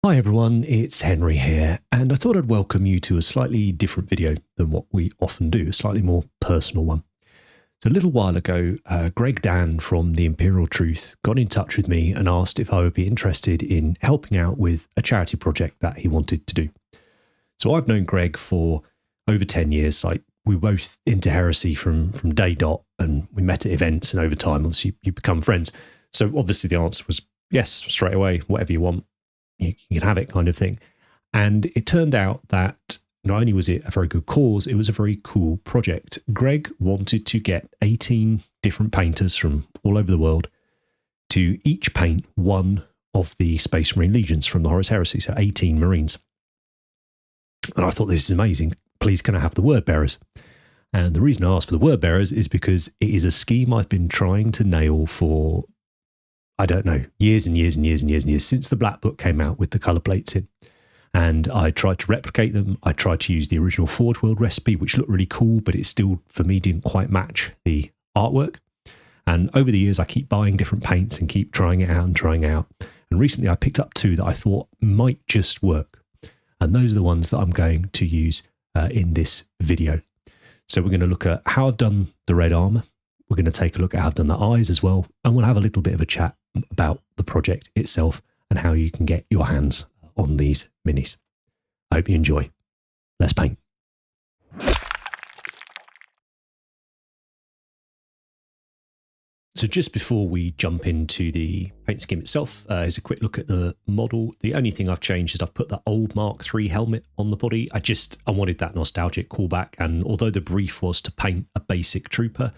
Hi everyone, it's Henry here, and I thought I'd welcome you to a slightly different video than what we often do, a slightly more personal one. So a little while ago, Greg Dan from The Imperial Truth got in touch with me and asked if I would be interested in helping out with a charity project that he wanted to do. So I've known Greg for over 10 years. Like, we were both into heresy from day dot, and we met at events, and over time, obviously, you become friends. So obviously the answer was yes, straight away, whatever you want. You can have it, kind of thing. And it turned out that not only was it a very good cause, it was a very cool project. Greg wanted to get 18 different painters from all over the world to each paint one of the Space Marine Legions from the Horus Heresy, so 18 Marines. And I thought, this is amazing. Please, can I have the Wordbearers? And the reason I asked for the Wordbearers is because it is a scheme I've been trying to nail for, I don't know, years and years and years and years and years, since the Black Book came out with the colour plates in. And I tried to replicate them. I tried to use the original Forge World recipe, which looked really cool, but it still, for me, didn't quite match the artwork. And over the years, I keep buying different paints and keep trying it out and trying it out. And recently I picked up two that I thought might just work. And those are the ones that I'm going to use in this video. So we're going to look at how I've done the red armour. We're going to take a look at how I've done the eyes as well. And we'll have a little bit of a chat about the project itself and how you can get your hands on these minis. I hope you enjoy. Let's paint. So just before we jump into the paint scheme itself, here's a quick look at the model. The only thing I've changed is I've put the old Mark III helmet on the body. I wanted that nostalgic callback. And although the brief was to paint a basic trooper,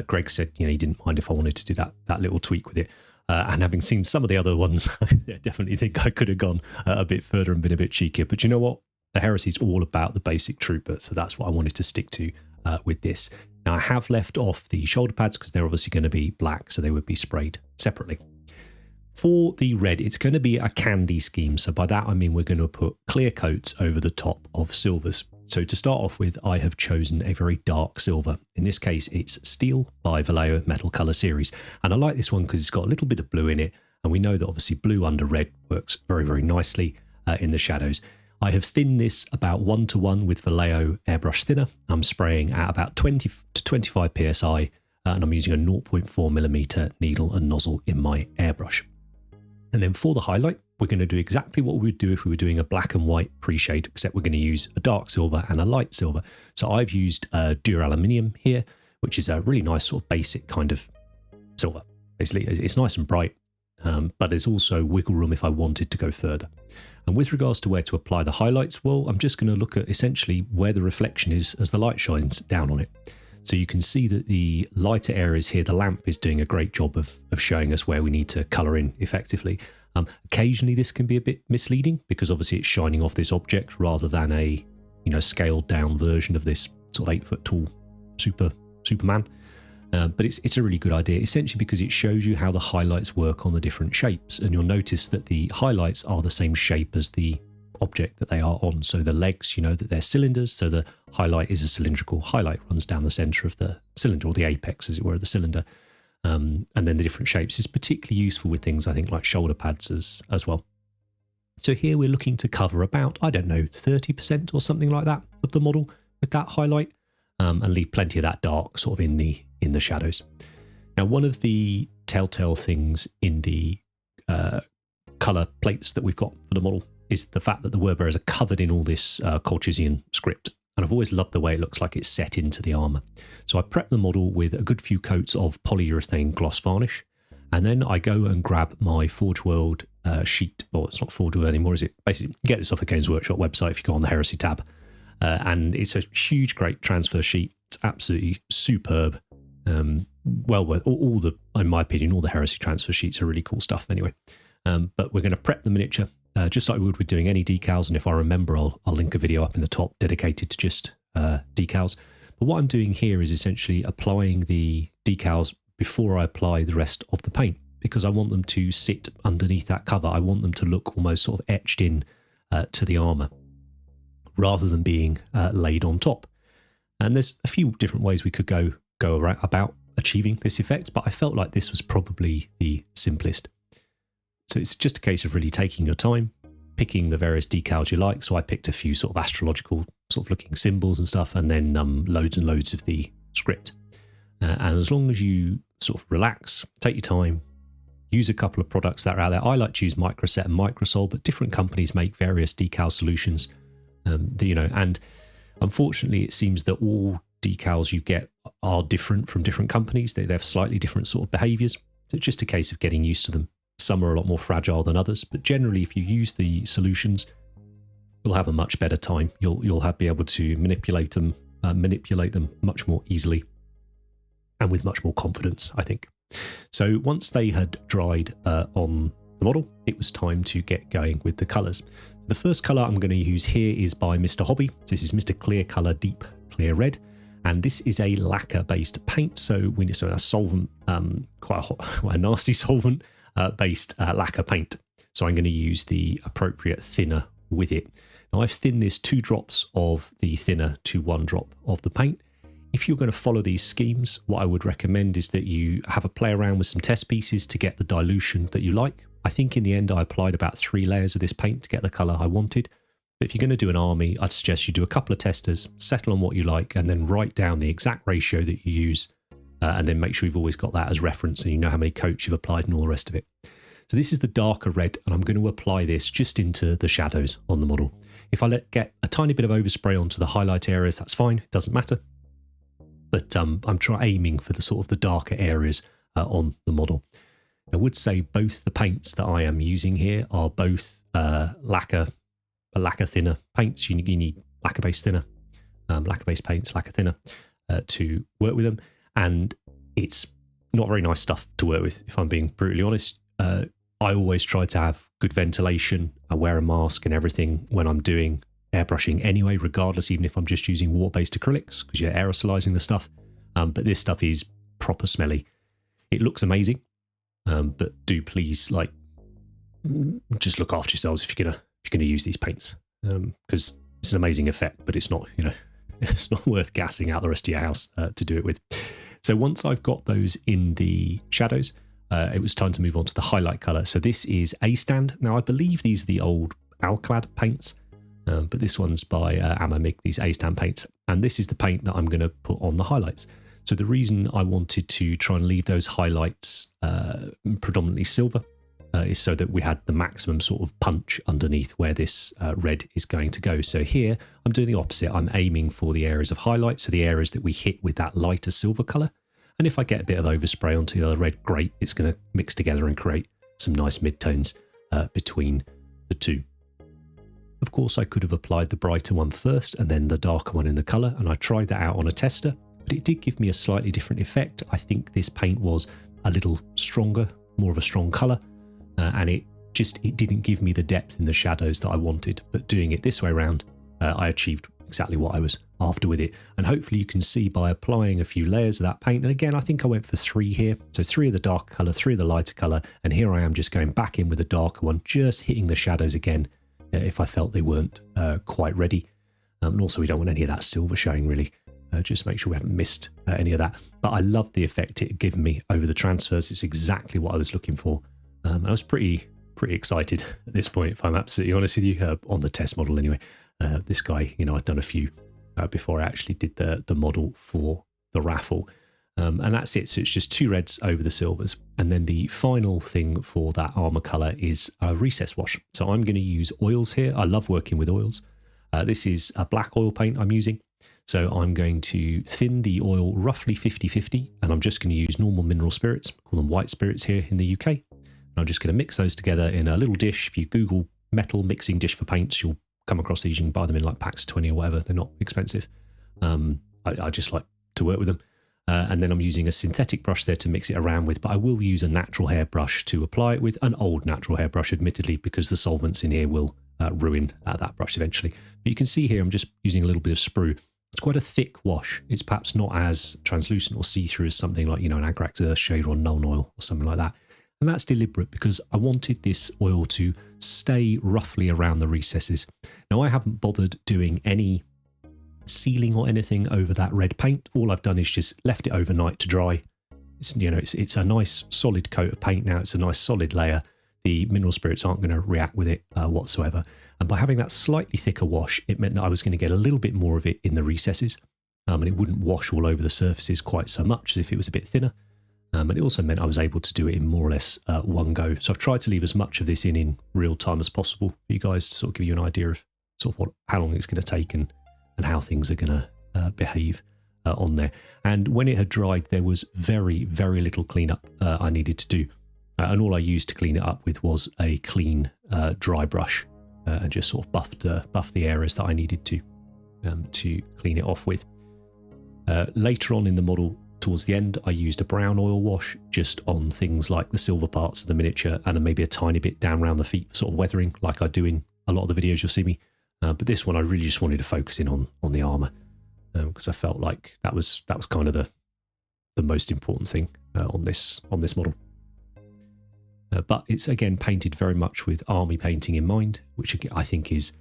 Greg said, he didn't mind if I wanted to do that little tweak with it. And having seen some of the other ones, I definitely think I could have gone a bit further and been a bit cheekier. But you know what? The Heresy is all about the basic trooper. So that's what I wanted to stick to with this. Now, I have left off the shoulder pads because they're obviously going to be black, so they would be sprayed separately. For the red, it's going to be a candy scheme. So by that, I mean we're going to put clear coats over the top of silvers. So to start off with, I have chosen a very dark silver. In this case, it's Steel by Vallejo Metal Colour Series. And I like this one because it's got a little bit of blue in it. And we know that obviously blue under red works very, very nicely in the shadows. I have thinned this about 1:1 with Vallejo airbrush thinner. I'm spraying at about 20 to 25 psi, and I'm using a 0.4mm needle and nozzle in my airbrush. And then for the highlight, we're going to do exactly what we would do if we were doing a black and white pre-shade, except we're going to use a dark silver and a light silver. So I've used Duraluminium here, which is a really nice sort of basic kind of silver. Basically, it's nice and bright, but there's also wiggle room if I wanted to go further. And with regards to where to apply the highlights, well, I'm just going to look at essentially where the reflection is as the light shines down on it. So you can see that the lighter areas here, the lamp is doing a great job of showing us where we need to colour in effectively. Occasionally this can be a bit misleading because obviously it's shining off this object rather than a scaled down version of this sort of 8-foot tall Superman. But it's a really good idea, essentially because it shows you how the highlights work on the different shapes. And you'll notice that the highlights are the same shape as the object that they are on. So the legs, that they're cylinders. So the highlight is a cylindrical highlight, runs down the center of the cylinder, or the apex, as it were, of the cylinder. And then the different shapes is particularly useful with things, I think, like shoulder pads as well. So here we're looking to cover about, 30% or something like that of the model with that highlight, and leave plenty of that dark sort of in the shadows. Now, one of the telltale things in the colour plates that we've got for the model is the fact that the Wordbearers are covered in all this Colchizian script. And I've always loved the way it looks like it's set into the armour. So I prep the model with a good few coats of polyurethane gloss varnish. And then I go and grab my Forge World sheet. Well, it's not Forge World anymore, is it? Basically, you get this off the Games Workshop website if you go on the Heresy tab. And it's a huge, great transfer sheet. It's absolutely superb. Well worth all the, in my opinion, all the Heresy transfer sheets are really cool stuff anyway. But we're going to prep the miniature just like we would with doing any decals. And if I remember, I'll link a video up in the top dedicated to just decals. But what I'm doing here is essentially applying the decals before I apply the rest of the paint, because I want them to sit underneath that cover. I want them to look almost sort of etched in to the armour rather than being laid on top. And there's a few different ways we could go about achieving this effect, but I felt like this was probably the simplest. So it's just a case of really taking your time, picking the various decals you like. So I picked a few sort of astrological sort of looking symbols and stuff, and then loads and loads of the script. And as long as you sort of relax, take your time, use a couple of products that are out there. I like to use Microset and Microsol, but different companies make various decal solutions. And unfortunately, it seems that all decals you get are different from different companies. They have slightly different sort of behaviors. So it's just a case of getting used to them. Some are a lot more fragile than others, but generally, if you use the solutions, you'll have a much better time. You'll be able to manipulate them much more easily and with much more confidence, I think. So once they had dried on the model, it was time to get going with the colours. The first colour I'm going to use here is by Mr. Hobby. This is Mr. Clear Colour Deep Clear Red, and this is a lacquer-based paint. So a solvent, quite a nasty solvent based lacquer paint. So I'm going to use the appropriate thinner with it. Now I've thinned this 2 drops of the thinner to 1 drop of the paint. If you're going to follow these schemes, what I would recommend is that you have a play around with some test pieces to get the dilution that you like. I think in the end I applied about 3 layers of this paint to get the colour I wanted. But if you're going to do an army, I'd suggest you do a couple of testers, settle on what you like, and then write down the exact ratio that you use, and then make sure you've always got that as reference and you know how many coats you've applied and all the rest of it. So this is the darker red, and I'm going to apply this just into the shadows on the model. If I get a tiny bit of overspray onto the highlight areas, that's fine, it doesn't matter. But I'm aiming for the sort of the darker areas on the model. I would say both the paints that I am using here are both lacquer thinner paints. You need lacquer-based thinner, lacquer-based paints, lacquer thinner to work with them. And it's not very nice stuff to work with, if I'm being brutally honest. I always try to have good ventilation. I wear a mask and everything when I'm doing airbrushing anyway, regardless, even if I'm just using water-based acrylics, because you're aerosolizing the stuff. But this stuff is proper smelly. It looks amazing, but do please just look after yourselves if you're gonna use these paints, because it's an amazing effect, but it's not it's not worth gassing out the rest of your house to do it with. So once I've got those in the shadows, it was time to move on to the highlight color. So this is A-Stand. Now I believe these are the old Alclad paints. But this one's by Armour, these A-Stand paints. And this is the paint that I'm going to put on the highlights. So the reason I wanted to try and leave those highlights predominantly silver is so that we had the maximum sort of punch underneath where this red is going to go. So here I'm doing the opposite. I'm aiming for the areas of highlight, so the areas that we hit with that lighter silver colour. And if I get a bit of overspray onto the other red, great. It's going to mix together and create some nice midtones between the two. Of course, I could have applied the brighter one first and then the darker one in the colour, and I tried that out on a tester, but it did give me a slightly different effect. I think this paint was a little stronger, more of a strong colour, and it didn't give me the depth in the shadows that I wanted. But doing it this way around, I achieved exactly what I was after with it. And hopefully you can see by applying a few layers of that paint, and again, I think I went for 3 here. So 3 of the darker colour, 3 of the lighter colour, and here I am just going back in with the darker one, just hitting the shadows again if I felt they weren't quite ready. And also we don't want any of that silver showing really, just make sure we haven't missed any of that. But I love the effect it had given me over the transfers. It's exactly what I was looking for. I was pretty excited at this point, if I'm absolutely honest with you, on the test model anyway. This guy, I'd done a few before I actually did the model for the raffle. And that's it. So it's just 2 reds over the silvers. And then the final thing for that armor color is a recess wash. So I'm going to use oils here. I love working with oils. This is a black oil paint I'm using. So I'm going to thin the oil roughly 50-50, and I'm just going to use normal mineral spirits, call them white spirits here in the UK. And I'm just going to mix those together in a little dish. If you Google metal mixing dish for paints, you'll come across these. You can buy them in like packs of 20 or whatever. They're not expensive. I just like to work with them. And then I'm using a synthetic brush there to mix it around with, but I will use a natural hair brush to apply it with, an old natural hair brush, admittedly, because the solvents in here will ruin that brush eventually. But you can see here I'm just using a little bit of sprue. It's quite a thick wash. It's perhaps not as translucent or see-through as something like, an Agrax Earth Shade or Nuln Oil or something like that. And that's deliberate because I wanted this oil to stay roughly around the recesses. Now, I haven't bothered doing any sealing or anything over that red paint. All I've done is just left it overnight to dry. It's a nice solid coat of paint now. It's a nice solid layer. the mineral spirits aren't going to react with it whatsoever. And by having that slightly thicker wash, it meant that I was going to get a little bit more of it in the recesses, and it wouldn't wash all over the surfaces quite so much as if it was a bit thinner. And it also meant I was able to do it in more or less one go. So I've tried to leave as much of this in real time as possible for you guys to sort of give you an idea of sort of how long it's going to take and how things are going to behave on there. And when it had dried, there was very, very little cleanup I needed to do. And all I used to clean it up with was a clean dry brush and just sort of buff the areas that I needed to clean it off with. Later on in the model, towards the end, I used a brown oil wash just on things like the silver parts of the miniature and maybe a tiny bit down around the feet for sort of weathering, like I do in a lot of the videos you'll see me. But this one, I really just wanted to focus in on the armour because I felt like that was kind of the most important thing on this model. But it's again painted very much with army painting in mind, which I think is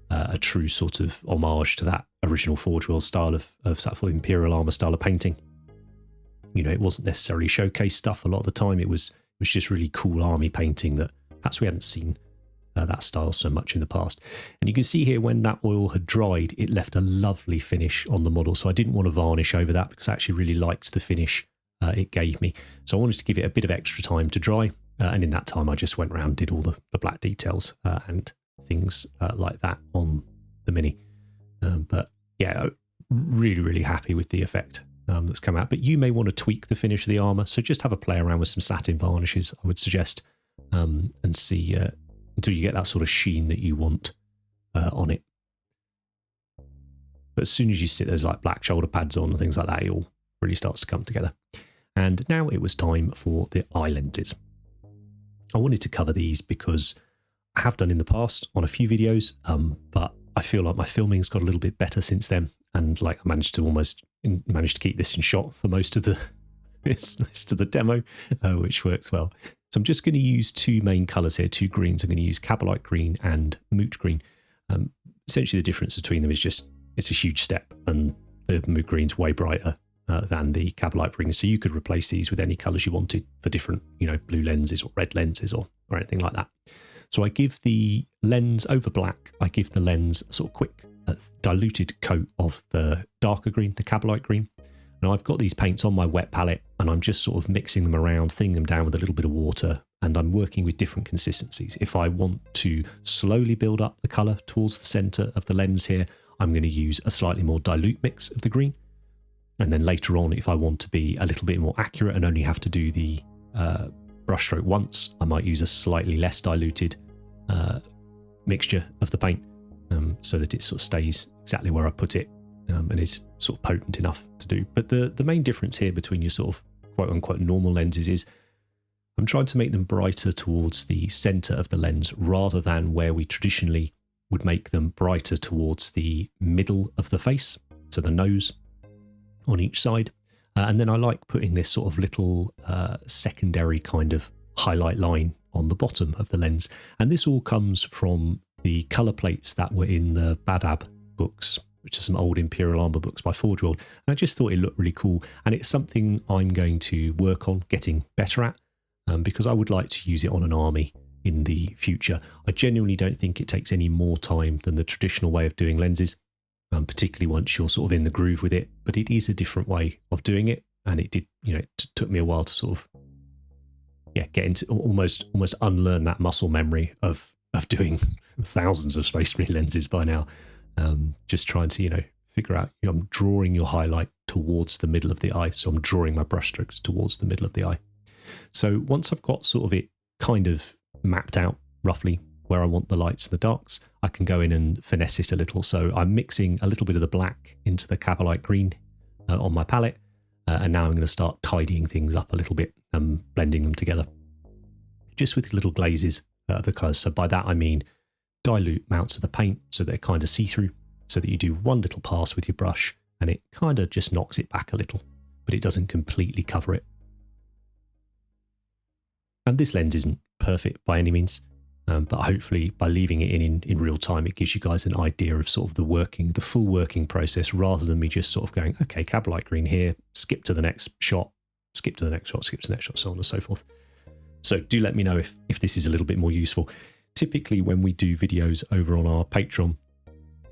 a true sort of homage to that original Forge World style of sort of Imperial armour style of painting. You know, it wasn't necessarily showcase stuff a lot of the time. It was just really cool army painting that perhaps we hadn't seen that style so much in the past. And you can see here when that oil had dried, it left a lovely finish on the model. So I didn't want to varnish over that because I actually really liked the finish it gave me. So I wanted to give it a bit of extra time to dry. And in that time, I just went around and did all the black details and things like that on the Mini. But yeah, really, really happy with the effect that's come out. But you may want to tweak the finish of the armour. So just have a play around with some satin varnishes, I would suggest, and see until you get that sort of sheen that you want on it. But as soon as you sit those like black shoulder pads on and things like that, it all really starts to come together. And now it was time for the eye lenses. I wanted to cover these because I have done in the past on a few videos, but I feel like my filming's got a little bit better since then, and like I managed to keep this in shot for most of the demo, which works well. So I'm just going to use two main colours here, two greens. I'm going to use Kabalite Green and Moot Green. Essentially, the difference between them is just it's a huge step, and the Moot Green's way brighter than the Kabalite Green. So you could replace these with any colours you wanted for different, blue lenses or red lenses or anything like that. So I give the lens over black, I give the lens a sort of quick diluted coat of the darker green, the Kabalite Green. Now I've got these paints on my wet palette and I'm just sort of mixing them around, thinning them down with a little bit of water, and I'm working with different consistencies. If I want to slowly build up the colour towards the centre of the lens here, I'm going to use a slightly more dilute mix of the green. And then later on, if I want to be a little bit more accurate and only have to do the brushstroke once, I might use a slightly less diluted mixture of the paint so that it sort of stays exactly where I put it and is sort of potent enough to do. But the main difference here between your sort of quote-unquote normal lenses is I'm trying to make them brighter towards the centre of the lens rather than where we traditionally would make them brighter towards the middle of the face, so the nose on each side. And then I like putting this sort of little secondary kind of highlight line on the bottom of the lens. And this all comes from the colour plates that were in the Badab books, which are some old Imperial Armour books by Forge World. And I just thought it looked really cool. And it's something I'm going to work on getting better at because I would like to use it on an army in the future. I genuinely don't think it takes any more time than the traditional way of doing lenses, particularly once you're sort of in the groove with it. But it is a different way of doing it. And it did, it took me a while to sort of get into almost unlearn that muscle memory of doing thousands of Space Marine lenses by now. Just trying to, figure out, I'm drawing your highlight towards the middle of the eye. So I'm drawing my brushstrokes towards the middle of the eye. So once I've got sort of it kind of mapped out roughly where I want the lights and the darks, I can go in and finesse it a little. So I'm mixing a little bit of the black into the Kabalite Green on my palette. And now I'm going to start tidying things up a little bit and blending them together just with little glazes of the colours. So by that I mean dilute amounts of the paint so they're kind of see-through, so that you do one little pass with your brush and it kind of just knocks it back a little, but it doesn't completely cover it. And this lens isn't perfect by any means, but hopefully by leaving it in real time, it gives you guys an idea of sort of the full working process, rather than me just sort of going, okay, Kabalite Green here, skip to the next shot, skip to the next shot, skip to the next shot, so on and so forth. So do let me know if this is a little bit more useful. Typically when we do videos over on our Patreon,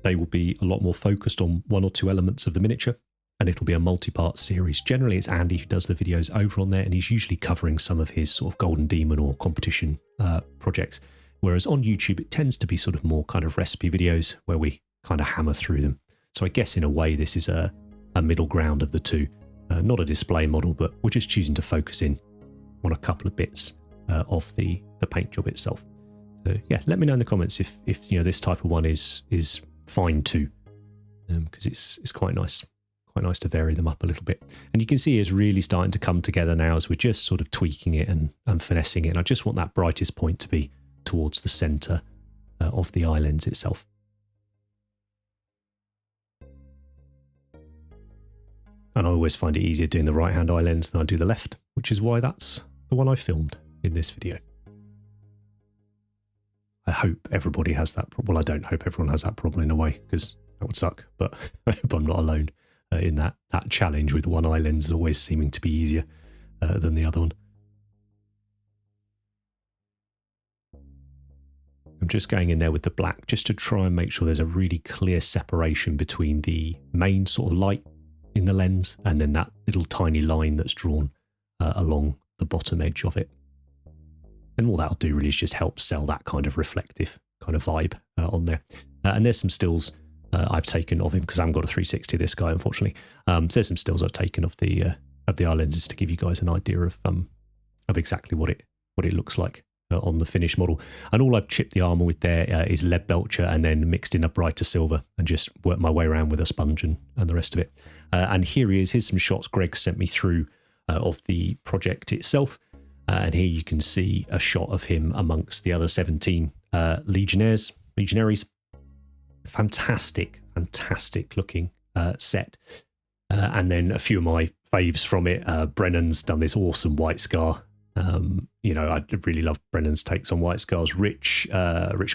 they will be a lot more focused on one or two elements of the miniature, and it'll be a multi-part series. Generally, it's Andy who does the videos over on there, and he's usually covering some of his sort of Golden Demon or competition projects. Whereas on YouTube, it tends to be sort of more kind of recipe videos where we kind of hammer through them. So I guess in a way, this is a middle ground of the two. Not a display model, but we're just choosing to focus in on a couple of bits of the paint job itself. So yeah, let me know in the comments if this type of one is fine too, because it's quite nice to vary them up a little bit. And you can see it's really starting to come together now as we're just sort of tweaking it and finessing it. And I just want that brightest point to be towards the center of the eye lens itself. And I always find it easier doing the right hand eye lens than I do the left, which is why that's the one I filmed in this video. I hope everybody has that problem. Well, I don't hope everyone has that problem in a way, because that would suck, but I hope I'm not alone in that challenge with one eye lens always seeming to be easier than the other one. I'm just going in there with the black just to try and make sure there's a really clear separation between the main sort of light in the lens and then that little tiny line that's drawn along the bottom edge of it. And all that'll do really is just help sell that kind of reflective kind of vibe on there. And there's some stills I've taken of him, because I haven't got a 360 this guy, unfortunately. So there's some stills I've taken of the eye lenses to give you guys an idea of exactly what it looks like on the finished model. And all I've chipped the armour with there is lead belcher and then mixed in a brighter silver and just worked my way around with a sponge and the rest of it. And here he is. Here's some shots Greg sent me through of the project itself. And here you can see a shot of him amongst the other 17 legionaries. Fantastic looking set. And then a few of my faves from it. Brennan's done this awesome white scar. I really love Brennan's takes on white scars. Rich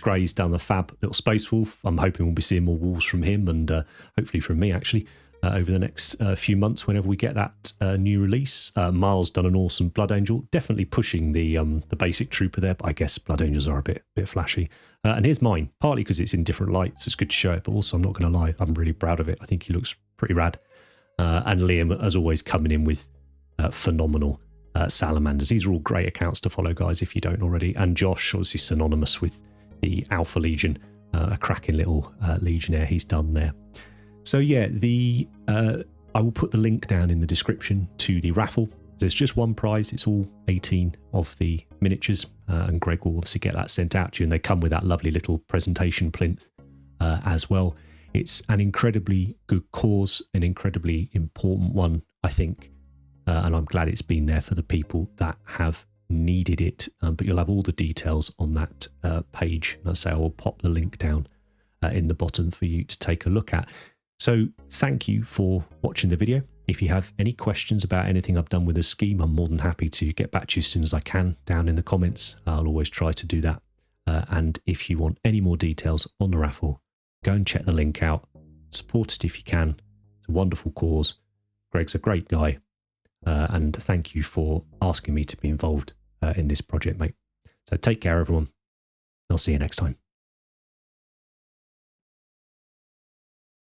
Gray's done the fab little Space Wolf. I'm hoping we'll be seeing more wolves from him and hopefully from me actually over the next few months whenever we get that new release. Miles done an awesome Blood Angel, definitely pushing the basic trooper there, but I guess Blood Angels are a bit flashy. And here's mine, partly because it's in different lights, it's good to show it, but also I'm not going to lie, I'm really proud of it. I think he looks pretty rad. And Liam, as always, coming in with phenomenal salamanders. These are all great accounts to follow, guys, if you don't already. And Josh, obviously synonymous with the Alpha Legion, a cracking little legionnaire he's done there. So yeah, I will put the link down in the description to the raffle. There's just one prize. It's all 18 of the miniatures, and Greg will obviously get that sent out to you. And they come with that lovely little presentation plinth as well. It's an incredibly good cause, an incredibly important one, I think. And I'm glad it's been there for the people that have needed it. But you'll have all the details on that page. And I say I will pop the link down in the bottom for you to take a look at. So thank you for watching the video. If you have any questions about anything I've done with the scheme, I'm more than happy to get back to you as soon as I can down in the comments. I'll always try to do that. And if you want any more details on the raffle, go and check the link out. Support it if you can. It's a wonderful cause. Greg's a great guy. And thank you for asking me to be involved in this project, mate. So take care, everyone. I'll see you next time.